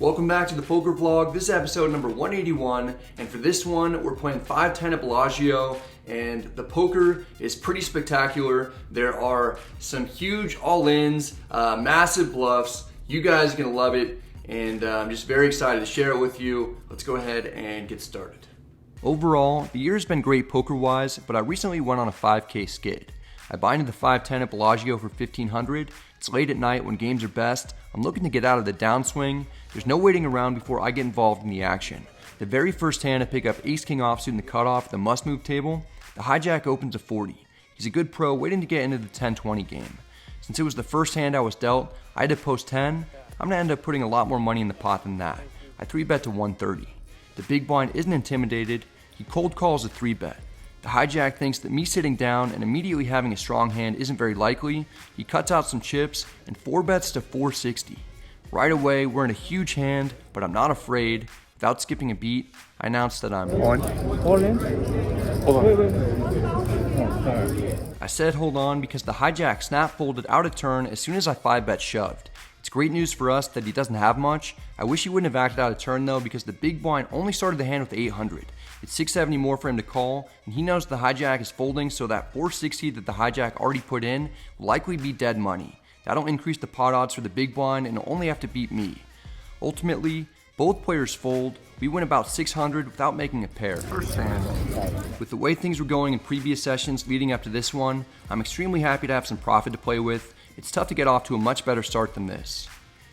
Welcome back to the poker vlog. This is episode number 181, and for this one, we're playing 5-10 at Bellagio, and the poker is pretty spectacular. There are some huge all-ins, massive bluffs. You guys are gonna love it, and I'm just very excited to share it with you. Let's go ahead and get started. Overall, the year has been great poker-wise, but I recently went on a 5K skid. I buy into the 5-10 at Bellagio for $1,500. It's late at night when games are best. I'm looking to get out of the downswing. There's no waiting around before I get involved in the action. The very first hand I pick up ace-king offsuit in the cutoff at the must-move table. The hijack opens a 40. He's a good pro waiting to get into the 10-20 game. Since it was the first hand I was dealt, I had to post 10. I'm going to end up putting a lot more money in the pot than that. I 3-bet to 130. The big blind isn't intimidated. He cold calls a 3-bet. The hijack thinks that me sitting down and immediately having a strong hand isn't very likely. He cuts out some chips and 4-bets to 460. Right away, we're in a huge hand, but I'm not afraid. Without skipping a beat, I announce that I'm on. All in? Hold on. Oh, sorry. I said hold on because the hijack snap folded out of turn as soon as I 5-bet shoved. It's great news for us that he doesn't have much. I wish he wouldn't have acted out of turn though, because the big blind only started the hand with 800. It's 670 more for him to call, and he knows the hijack is folding, so that 460 that the hijack already put in will likely be dead money. That'll increase the pot odds for the big blind, and he'll only have to beat me. Ultimately, both players fold. We win about 600 without making a pair. First hand. With the way things were going in previous sessions leading up to this one, I'm extremely happy to have some profit to play with. It's tough to get off to a much better start than this.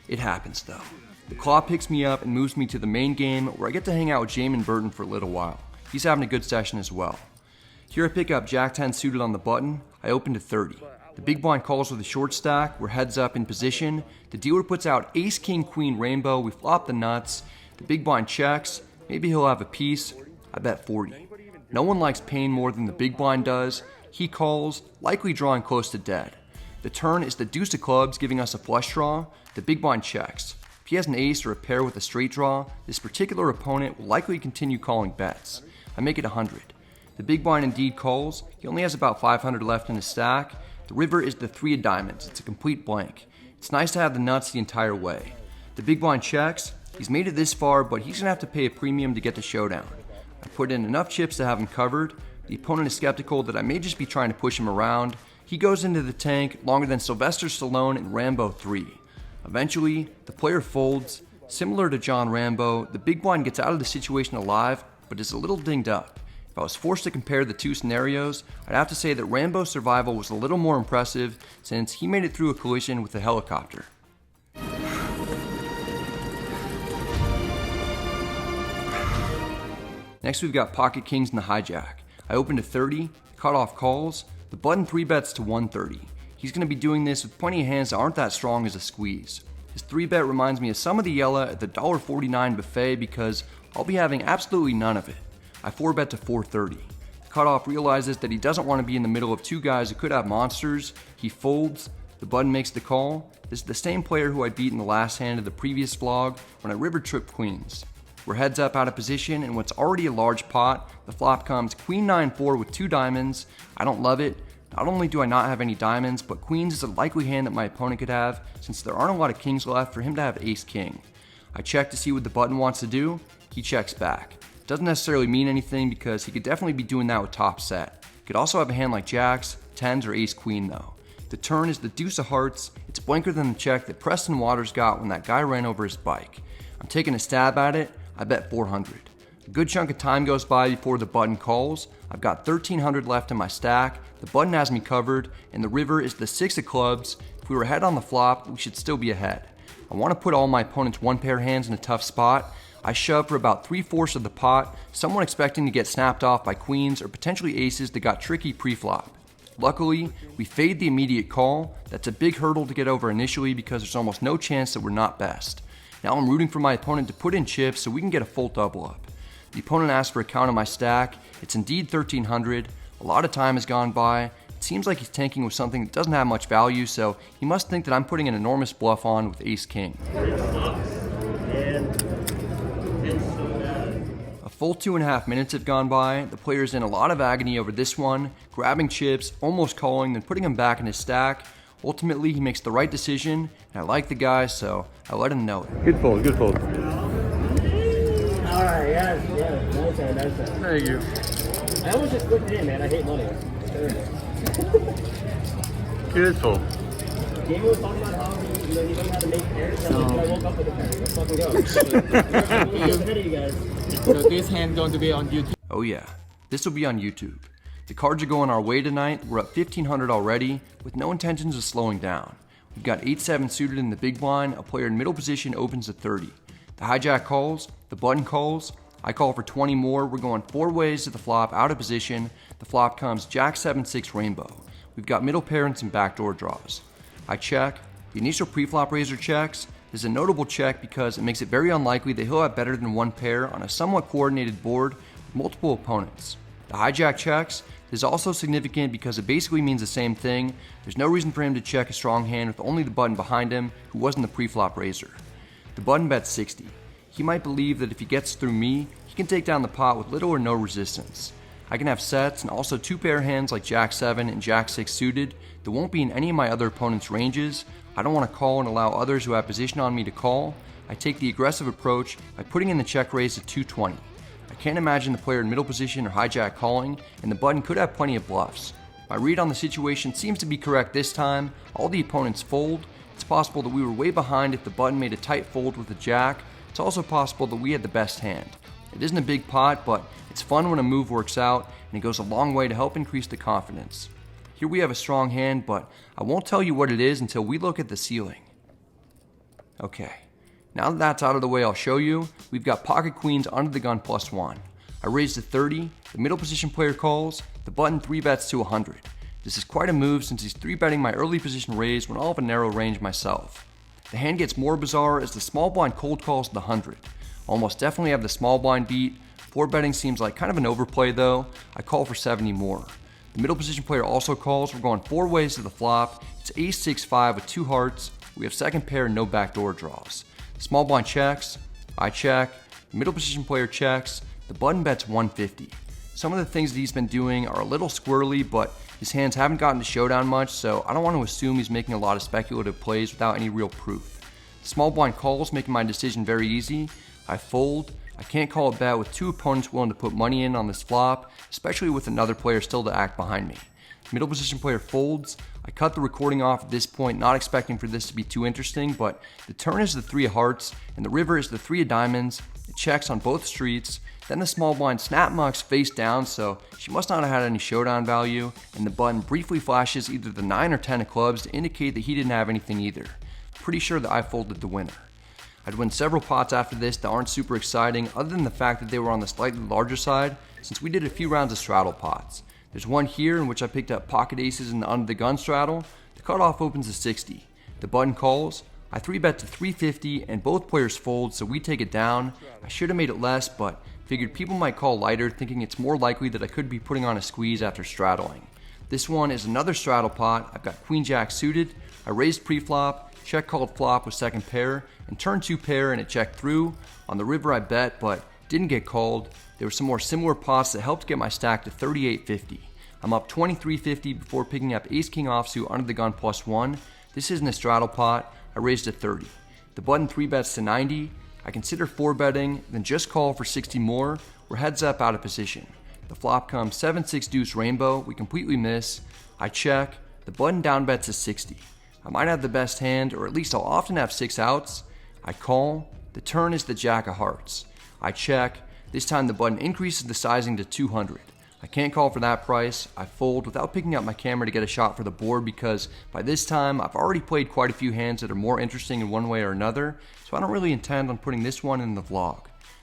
It happens though. The claw picks me up and moves me to the main game, where I get to hang out with Jamin Burton for a little while. He's having a good session as well. Here I pick up Jack 10 suited on the button. I open to 30. The big blind calls with a short stack. We're heads up in position. The dealer puts out ace, king, queen, rainbow. We flop the nuts. The big blind checks. Maybe he'll have a piece. I bet 40. No one likes pain more than the big blind does. He calls, likely drawing close to dead. The turn is the deuce of clubs, giving us a flush draw. The big blind checks. If he has an ace or a pair with a straight draw, this particular opponent will likely continue calling bets. I make it 100. The big blind indeed calls. He only has about 500 left in his stack. The river is the 3 of diamonds. It's a complete blank. It's nice to have the nuts the entire way. The big blind checks. He's made it this far, but he's going to have to pay a premium to get the showdown. I put in enough chips to have him covered. The opponent is skeptical that I may just be trying to push him around. He goes into the tank longer than Sylvester Stallone in Rambo 3. Eventually, the player folds. Similar to John Rambo, the big blind gets out of the situation alive, but is a little dinged up. If I was forced to compare the two scenarios, I'd have to say that Rambo's survival was a little more impressive since he made it through a collision with a helicopter. Next we've got pocket kings and the hijack. I open to 30, cutoff calls, the button 3-bets to 130. He's going to be doing this with plenty of hands that aren't that strong as a squeeze. His 3-bet reminds me of some of the yella at the $1.49 buffet because I'll be having absolutely none of it. I 4-bet to 430. The cutoff realizes that he doesn't want to be in the middle of two guys who could have monsters. He folds. The button makes the call. This is the same player who I beat in the last hand of the previous vlog when I river tripped queens. We're heads up out of position in what's already a large pot. The flop comes queen 9-4 with 2 diamonds. I don't love it. Not only do I not have any diamonds, but queens is a likely hand that my opponent could have since there aren't a lot of kings left for him to have ace-king. I check to see what the button wants to do. He checks back. Doesn't necessarily mean anything because he could definitely be doing that with top set. He could also have a hand like jacks, 10s, or ace-queen though. The turn is the deuce of hearts. It's blanker than the check that Preston Waters got when that guy ran over his bike. I'm taking a stab at it. I bet 400. A good chunk of time goes by before the button calls. I've got 1300 left in my stack. The button has me covered, and the river is the 6 of clubs. If we were ahead on the flop, we should still be ahead. I want to put all my opponent's 1-pair hands in a tough spot. I shove for about 3/4 of the pot, someone expecting to get snapped off by queens or potentially aces that got tricky pre-flop. Luckily, we fade the immediate call. That's a big hurdle to get over initially because there's almost no chance that we're not best. Now I'm rooting for my opponent to put in chips so we can get a full double up. The opponent asks for a count on my stack. It's indeed 1300. A lot of time has gone by. It seems like he's tanking with something that doesn't have much value, so he must think that I'm putting an enormous bluff on with ace-king. A full 2.5 minutes have gone by. The player's in a lot of agony over this one, grabbing chips, almost calling, then putting them back in his stack. Ultimately, he makes the right decision, and I like the guy, so I let him know it. Good fold, good fold. Alright, yes. Nice one. Thank you. I almost just put it in, man. I hate money. Good fold. Diego was talking about how he doesn't know how to make pairs. So I woke up with a pair. Let's fucking go. Who's ahead of you guys? So this hand going to be on YouTube. Oh yeah, this will be on YouTube. The cards are going our way tonight. We're up 1,500 already, with no intentions of slowing down. We've got 8-7 suited in the big blind. A player in middle position opens at 30. The hijack calls, the button calls. I call for 20 more. We're going 4 ways to the flop, out of position. The flop comes Jack 7-6 rainbow. We've got middle pair and some backdoor draws. I check. The initial pre-flop raiser checks. This is a notable check because it makes it very unlikely that he'll have better than one pair on a somewhat coordinated board with multiple opponents. The hijack checks. This is also significant because it basically means the same thing. There's no reason for him to check a strong hand with only the button behind him who wasn't the pre-flop raiser. The button bets 60. He might believe that if he gets through me, he can take down the pot with little or no resistance. I can have sets and also 2 pair hands like Jack 7 and Jack 6 suited that won't be in any of my other opponent's ranges. I don't want to call and allow others who have position on me to call. I take the aggressive approach by putting in the check raise at 220. I can't imagine the player in middle position or hijack calling, and the button could have plenty of bluffs. My read on the situation seems to be correct this time. All the opponents fold. It's possible that we were way behind if the button made a tight fold with the jack. It's also possible that we had the best hand. It isn't a big pot, but it's fun when a move works out, and it goes a long way to help increase the confidence. Here we have a strong hand, but I won't tell you what it is until we look at the ceiling. Okay, now that that's out of the way, I'll show you. We've got pocket queens under the gun +1. I raise to 30, the middle position player calls, the button 3-bets to 100. This is quite a move since he's 3-betting my early position raise when I'll have a narrow range myself. The hand gets more bizarre as the small blind cold calls the 100. Almost definitely have the small blind beat. 4-betting seems like kind of an overplay though. I call for 70 more. The middle position player also calls. We're going 4 ways to the flop. It's ace-6-5 with 2 hearts. We have second pair and no backdoor draws. Small blind checks. I check. The middle position player checks. The button bets 150. Some of the things that he's been doing are a little squirrely, but his hands haven't gotten to showdown much, so I don't want to assume he's making a lot of speculative plays without any real proof. The small blind calls, making my decision very easy. I fold. I can't call it bad with 2 opponents willing to put money in on this flop, especially with another player still to act behind me. Middle position player folds. I cut the recording off at this point, not expecting for this to be too interesting, but the turn is the 3 of hearts, and the river is the 3 of diamonds. It checks on both streets. Then the small blind snap mucks face down, so she must not have had any showdown value, and the button briefly flashes either the 9 or 10 of clubs to indicate that he didn't have anything either. I'm pretty sure that I folded the winner. I'd win several pots after this that aren't super exciting other than the fact that they were on the slightly larger side since we did a few rounds of straddle pots. There's one here in which I picked up pocket aces in the under the gun straddle. The cutoff opens to 60. The button calls. I 3-bet to 350 and both players fold, so we take it down. I should have made it less, but figured people might call lighter, thinking it's more likely that I could be putting on a squeeze after straddling. This one is another straddle pot. I've got queen jack suited. I raised pre-flop, check called flop with second pair, and turn 2 pair and it checked through. On the river I bet, but didn't get called. There were some more similar pots that helped get my stack to 3850. I'm up 2350 before picking up ace king offsuit under the gun +1. This isn't a straddle pot. I raised to 30. The button 3-bets to 90. I consider 4-betting, then just call for 60 more. We're heads up out of position. The flop comes 7-6 deuce rainbow. We completely miss. I check. The button down bets to 60. I might have the best hand, or at least I'll often have 6 outs. I call. The turn is the jack of hearts. I check. This time the button increases the sizing to 200. I can't call for that price. I fold without picking up my camera to get a shot for the board because by this time I've already played quite a few hands that are more interesting in one way or another, so I don't really intend on putting this one in the vlog.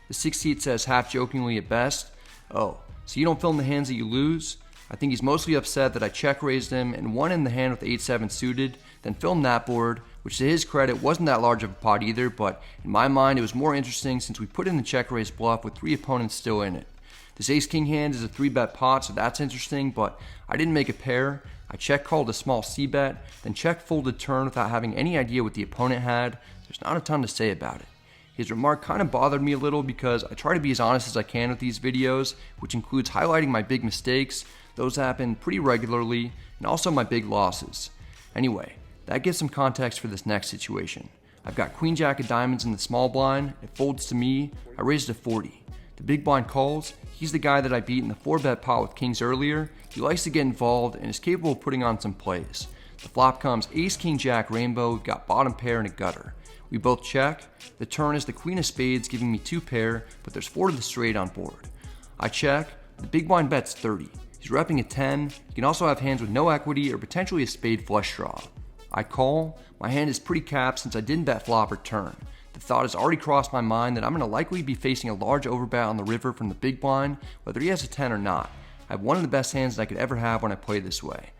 The 6-seat says half jokingly at best, "Oh, so you don't film the hands that you lose?" I think he's mostly upset that I check raised him and won in the hand with 8-7 suited, then filmed that board, which to his credit wasn't that large of a pot either, but in my mind it was more interesting since we put in the check raise bluff with 3 opponents still in it. This ace-king hand is a 3-bet pot, so that's interesting, but I didn't make a pair. I check called a small c-bet, then check folded turn without having any idea what the opponent had. There's not a ton to say about it. His remark kind of bothered me a little because I try to be as honest as I can with these videos, which includes highlighting my big mistakes. Those happen pretty regularly, and also my big losses. Anyway, That gives some context for this next situation. I've got queen jack of diamonds in the small blind, it folds to me, I raise to 40. The big blind calls, he's the guy that I beat in the 4-bet pot with kings earlier, he likes to get involved and is capable of putting on some plays. The flop comes ace king jack rainbow, we've got bottom pair and a gutter. We both check, the turn is the queen of spades giving me 2 pair, but there's 4 to the straight on board. I check, the big blind bets 30. He's repping a 10, he can also have hands with no equity or potentially a spade flush draw. I call, my hand is pretty capped since I didn't bet flop or turn. The thought has already crossed my mind that I'm going to likely be facing a large overbet on the river from the big blind, whether he has a 10 or not. I have one of the best hands that I could ever have when I play this way.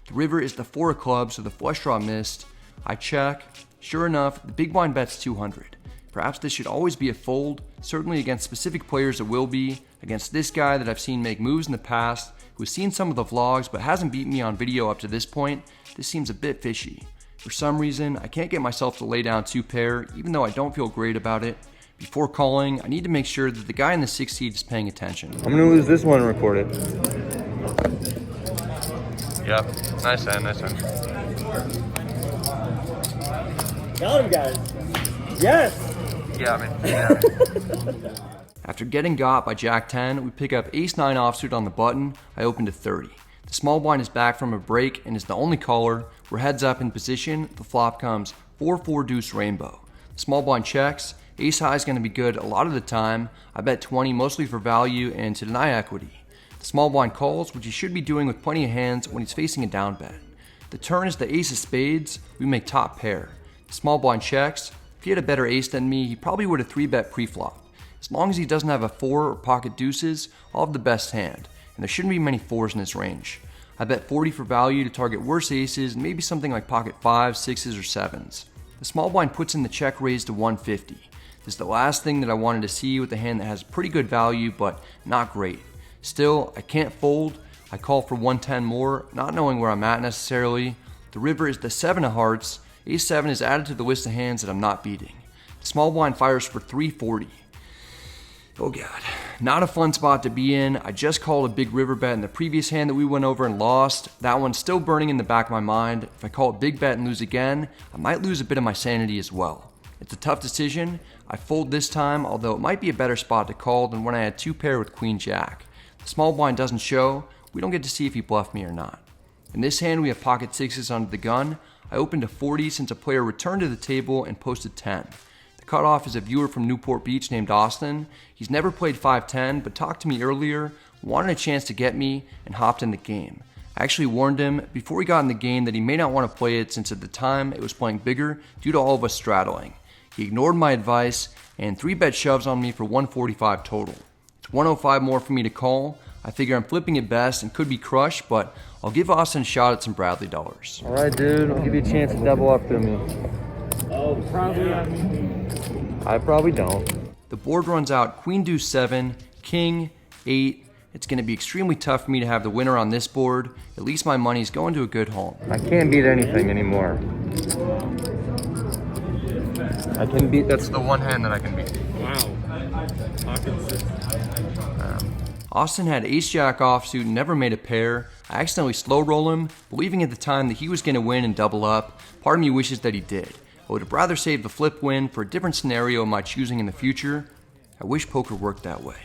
The river is the 4 of clubs, so the flush draw missed. I check. Sure enough, the big blind bets 200. Perhaps this should always be a fold, certainly against specific players it will be. Against this guy that I've seen make moves in the past, who has seen some of the vlogs but hasn't beaten me on video up to this point, this seems a bit fishy. For some reason, I can't get myself to lay down 2 pair, even though I don't feel great about it. Before calling, I need to make sure that the guy in the 6th seed is paying attention. I'm gonna lose this one recorded. Yep, nice hand, nice hand. Got him, guys. Yes! Yeah. After getting got by jack 10, we pick up ace 9 offsuit on the button, I open to 30. The small blind is back from a break and is the only caller. We're heads up in position, the flop comes 4-4 deuce rainbow. The small blind checks, ace high is going to be good a lot of the time. I bet 20 mostly for value and to deny equity. The small blind calls, which he should be doing with plenty of hands when he's facing a down bet. The turn is the ace of spades, we make top pair. The small blind checks, if he had a better ace than me, he probably would have 3-bet pre-flop. As long as he doesn't have a 4 or pocket deuces, I'll have the best hand, and there shouldn't be many 4s in his range. I bet 40 for value to target worse aces and maybe something like pocket 5s, 6s, or 7s. The small blind puts in the check raise to 150. This is the last thing that I wanted to see with a hand that has pretty good value but not great. Still, I can't fold. I call for 110 more, not knowing where I'm at necessarily. The river is the 7 of hearts. Ace 7 is added to the list of hands that I'm not beating. The small blind fires for 340. Oh god, not a fun spot to be in. I just called a big river bet in the previous hand that we went over and lost. That one's still burning in the back of my mind. If I call a big bet and lose again, I might lose a bit of my sanity as well. It's a tough decision. I fold this time, although it might be a better spot to call than when I had 2 pair with queen jack. The small blind doesn't show. We don't get to see if he bluffed me or not. In this hand, we have pocket 6s under the gun. I opened to 40 since a player returned to the table and posted 10. Cutoff is a viewer from Newport Beach named Austin. He's never played 5-10, but talked to me earlier, wanted a chance to get me, and hopped in the game. I actually warned him before he got in the game that he may not want to play it since at the time it was playing bigger due to all of us straddling. He ignored my advice and 3-bet shoves on me for 145 total. It's 105 more for me to call. I figure I'm flipping it best and could be crushed, but I'll give Austin a shot at some Bradley dollars. All right, dude, I'll give you a chance to double up to me. Oh, probably. I probably don't. The board runs out queen deuce 7, king 8. It's going to be extremely tough for me to have the winner on this board. At least my money's going to a good home. I can't beat anything anymore. I can beat, that's the one hand that I can beat. Wow. Pocket 6. Austin had ace jack offsuit and never made a pair. I accidentally slow roll him, believing at the time that he was going to win and double up. Part of me wishes that he did. I would have rather saved the flip win for a different scenario of my choosing in the future. I wish poker worked that way.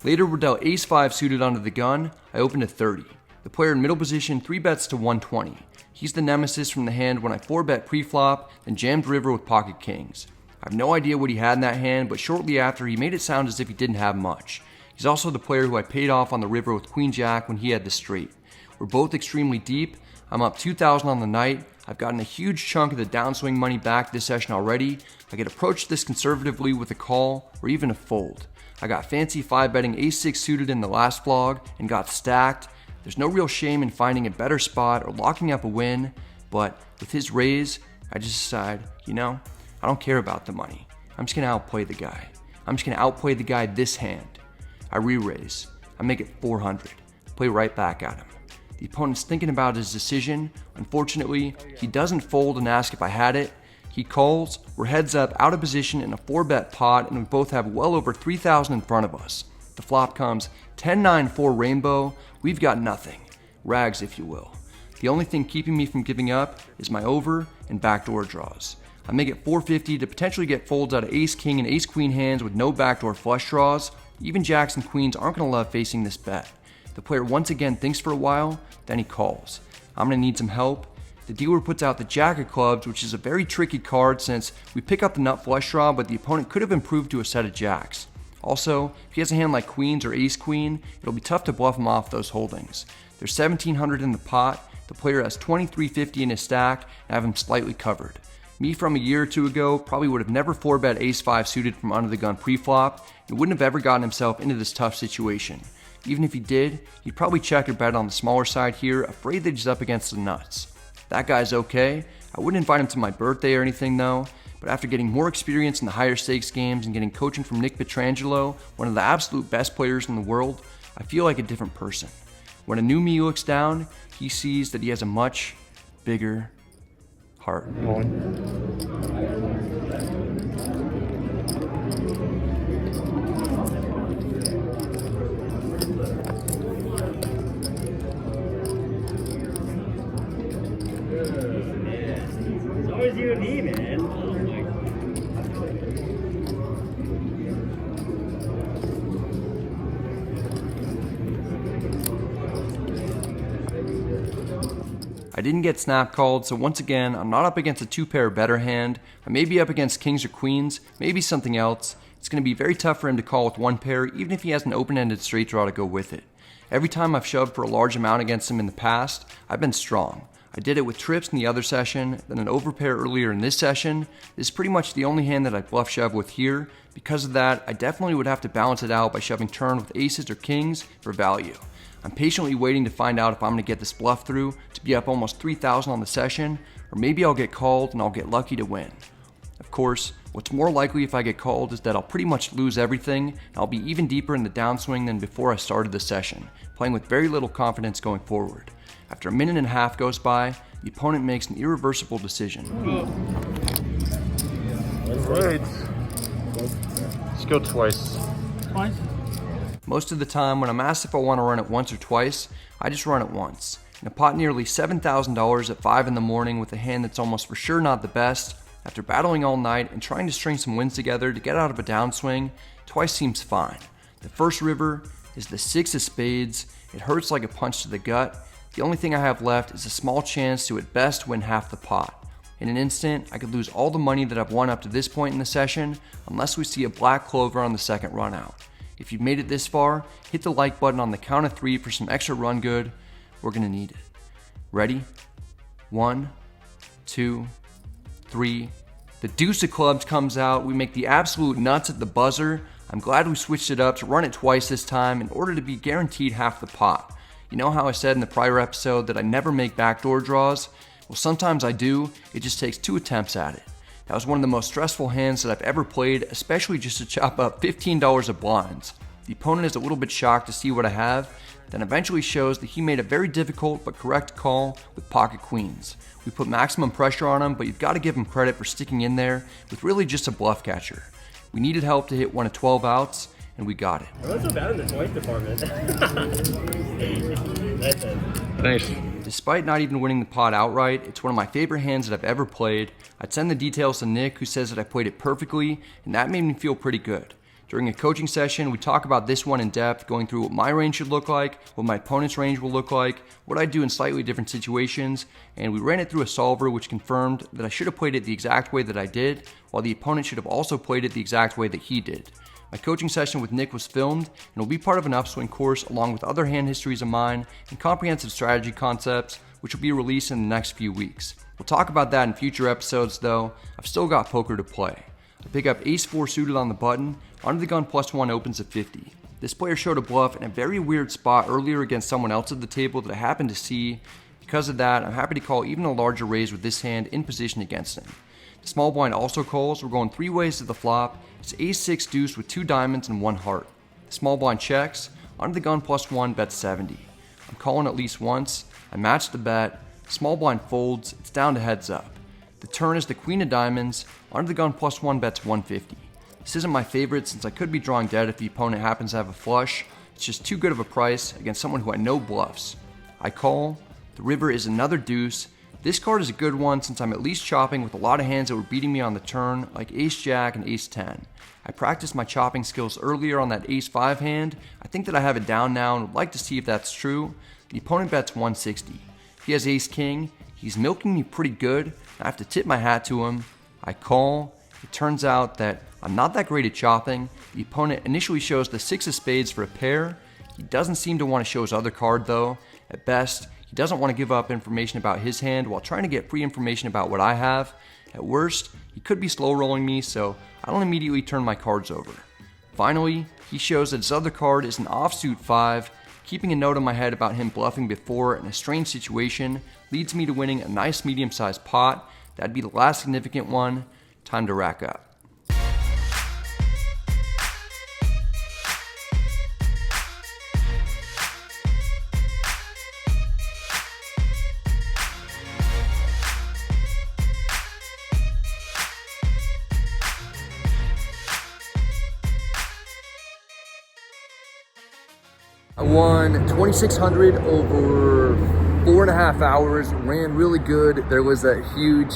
Later we're dealt ace 5 suited onto the gun. I opened to 30. The player in middle position 3-bets to 120. He's the nemesis from the hand when I 4-bet pre-flop, then jammed river with pocket kings. I have no idea what he had in that hand, but shortly after he made it sound as if he didn't have much. He's also the player who I paid off on the river with queen jack when he had the straight. We're both extremely deep. I'm up 2,000 on the night. I've gotten a huge chunk of the downswing money back this session already. I could approach this conservatively with a call or even a fold. I got fancy 5-betting ace 6 suited in the last vlog and got stacked. There's no real shame in finding a better spot or locking up a win, but with his raise, I just decide, I don't care about the money. I'm just gonna outplay the guy. I'm just gonna outplay the guy this hand. I re-raise. I make it 400. Play right back at him. The opponent's thinking about his decision. Unfortunately, he doesn't fold and ask if I had it. He calls, we're heads up, out of position in a 4-bet pot, and we both have well over 3,000 in front of us. The flop comes 10-9-4 rainbow. We've got nothing. Rags, if you will. The only thing keeping me from giving up is my over and backdoor draws. I make it 450 to potentially get folds out of ace king and ace queen hands with no backdoor flush draws. Even jacks and queens aren't going to love facing this bet. The player once again thinks for a while, then he calls. I'm going to need some help. The dealer puts out the jack of clubs, which is a very tricky card since we pick up the nut flush draw, but the opponent could have improved to a set of jacks. Also, if he has a hand like queens or ace queen, it'll be tough to bluff him off those holdings. There's 1700 in the pot, the player has 2350 in his stack, and I have him slightly covered. Me from a year or two ago probably would have never 4-bet ace-5 suited from under the gun pre-flop and wouldn't have ever gotten himself into this tough situation. Even if he did, he'd probably check or bet on the smaller side here, afraid that he's up against the nuts. That guy's okay. I wouldn't invite him to my birthday or anything though, but after getting more experience in the higher stakes games and getting coaching from Nick Petrangelo, one of the absolute best players in the world, I feel like a different person. When a new me looks down, he sees that he has a much bigger heart. It's always you and me, man. I didn't get snap called, so once again, I'm not up against a two-pair better hand. I may be up against kings or queens, maybe something else. It's going to be very tough for him to call with one pair, even if he has an open-ended straight draw to go with it. Every time I've shoved for a large amount against him in the past, I've been strong. I did it with trips in the other session, then an overpair earlier in this session. This is pretty much the only hand that I bluff shove with here. Because of that, I definitely would have to balance it out by shoving turn with aces or kings for value. I'm patiently waiting to find out if I'm going to get this bluff through to be up almost 3,000 on the session, or maybe I'll get called and I'll get lucky to win. Of course, what's more likely if I get called is that I'll pretty much lose everything and I'll be even deeper in the downswing than before I started the session, playing with very little confidence going forward. After a minute and a half goes by, the opponent makes an irreversible decision. Alright. Let's go twice. Most of the time, when I'm asked if I want to run it once or twice, I just run it once. In a pot nearly $7,000 at 5 in the morning with a hand that's almost for sure not the best, after battling all night and trying to string some wins together to get out of a downswing, twice seems fine. The first river is the 6 of spades. It hurts like a punch to the gut. The only thing I have left is a small chance to at best win half the pot. In an instant, I could lose all the money that I've won up to this point in the session unless we see a black clover on the second run out. If you've made it this far, hit the like button on the count of 3 for some extra run good. We're gonna need it. Ready? 1, 2, 3. The deuce of clubs comes out. We make the absolute nuts at the buzzer. I'm glad we switched it up to run it twice this time in order to be guaranteed half the pot. You know how I said in the prior episode that I never make backdoor draws? Well, sometimes I do. It just takes 2 attempts at it. That was one of the most stressful hands that I've ever played, especially just to chop up $15 of blinds. The opponent is a little bit shocked to see what I have, then eventually shows that he made a very difficult but correct call with pocket queens. We put maximum pressure on him, but you've got to give him credit for sticking in there with really just a bluff catcher. We needed help to hit one of 12 outs, and we got it. I'm not so bad in the twice department. That's it. Thanks. Despite not even winning the pot outright, it's one of my favorite hands that I've ever played. I'd send the details to Nick, who says that I played it perfectly, and that made me feel pretty good. During a coaching session, we talk about this one in depth, going through what my range should look like, what my opponent's range will look like, what I do in slightly different situations, and we ran it through a solver which confirmed that I should have played it the exact way that I did, while the opponent should have also played it the exact way that he did. My coaching session with Nick was filmed and will be part of an upswing course along with other hand histories of mine and comprehensive strategy concepts, which will be released in the next few weeks. We'll talk about that in future episodes though. I've still got poker to play. I pick up ace-4 suited on the button, under the gun +1 opens at 50. This player showed a bluff in a very weird spot earlier against someone else at the table that I happened to see. Because of that, I'm happy to call even a larger raise with this hand in position against him. The small blind also calls. We're going 3 ways to the flop. It's ace-6 deuce with 2 diamonds and 1 heart. The small blind checks, under the gun +1 bets 70. I'm calling at least once. I match the bet. Small blind folds. It's down to heads up. The turn is the queen of diamonds. Under the gun +1 bets 150. This isn't my favorite since I could be drawing dead if the opponent happens to have a flush. It's just too good of a price against someone who I know bluffs. I call. The river is another deuce. This card is a good one since I'm at least chopping with a lot of hands that were beating me on the turn, like Ace-Jack and Ace-10. I practiced my chopping skills earlier on that Ace-5 hand. I think that I have it down now and would like to see if that's true. The opponent bets 160. If he has Ace-King, he's milking me pretty good. I have to tip my hat to him. I call. It turns out that I'm not that great at chopping. The opponent initially shows the 6 of spades for a pair. He doesn't seem to want to show his other card though. At best, he doesn't want to give up information about his hand while trying to get free information about what I have. At worst, he could be slow rolling me, so I don't immediately turn my cards over. Finally, he shows that his other card is an offsuit 5. Keeping a note in my head about him bluffing before in a strange situation leads me to winning a nice medium-sized pot. That'd be the last significant one. Time to rack up. I won 2,600 over 4.5 hours, ran really good. There was that huge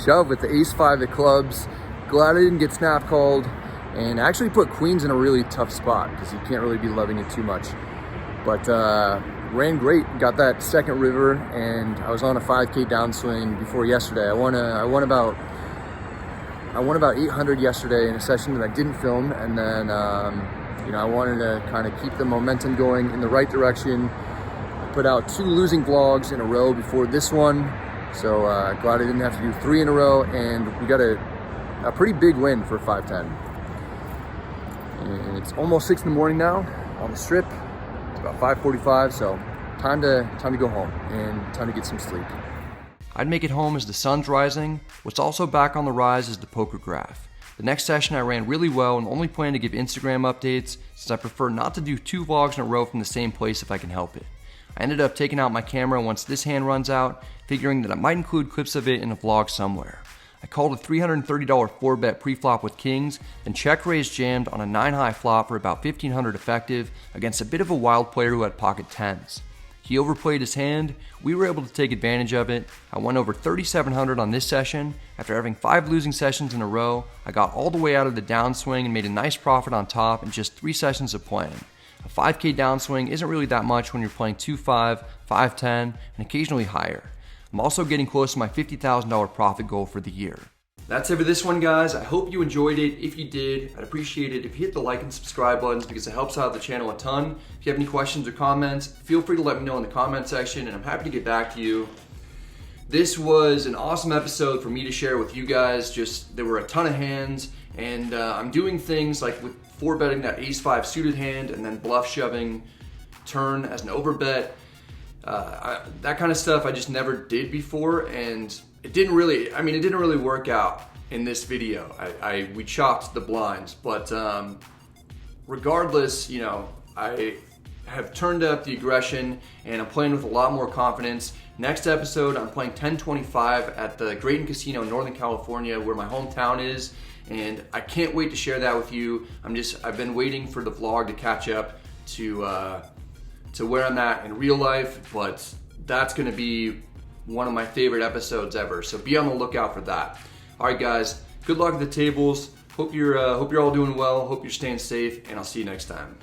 shove with the Ace-5 of clubs. Glad I didn't get snap called, and actually put queens in a really tough spot because you can't really be loving it too much. But ran great, got that second river, and I was on a 5K downswing before yesterday. I won about 800 yesterday in a session that I didn't film, and then I wanted to kind of keep the momentum going in the right direction. I put out 2 losing vlogs in a row before this one, so glad I didn't have to do 3 in a row, and we got a pretty big win for 510. And it's almost 6 in the morning now on the strip. It's about 5:45, so time to go home and time to get some sleep. I'd make it home as the sun's rising. What's also back on the rise is the poker graph. The next session I ran really well and only plan to give Instagram updates since I prefer not to do 2 vlogs in a row from the same place if I can help it. I ended up taking out my camera once this hand runs out, figuring that I might include clips of it in a vlog somewhere. I called a $330 4-bet pre-flop with kings, then check raised jammed on a 9-high flop for about 1,500 effective against a bit of a wild player who had pocket 10s. He overplayed his hand. We were able to take advantage of it. I won over 3,700 on this session. After having 5 losing sessions in a row, I got all the way out of the downswing and made a nice profit on top in just 3 sessions of playing. A 5K downswing isn't really that much when you're playing 2-5, 5-10, and occasionally higher. I'm also getting close to my $50,000 profit goal for the year. That's it for this one, guys. I hope you enjoyed it. If you did, I'd appreciate it if you hit the like and subscribe buttons because it helps out the channel a ton. If you have any questions or comments, feel free to let me know in the comment section and I'm happy to get back to you. This was an awesome episode for me to share with you guys. There were a ton of hands, and I'm doing things like with 4-betting that Ace-5 suited hand and then bluff shoving turn as an overbet. That kind of stuff I just never did before, and it didn't really work out in this video. We chopped the blinds, but regardless, I have turned up the aggression and I'm playing with a lot more confidence. Next episode, I'm playing 1025 at the Grayton Casino in Northern California, where my hometown is, and I can't wait to share that with you. I've been waiting for the vlog to catch up to where I'm at in real life, but that's gonna be one of my favorite episodes ever, so be on the lookout for that. All right, guys, good luck at the tables. Hope you're all doing well. Hope you're staying safe, and I'll see you next time.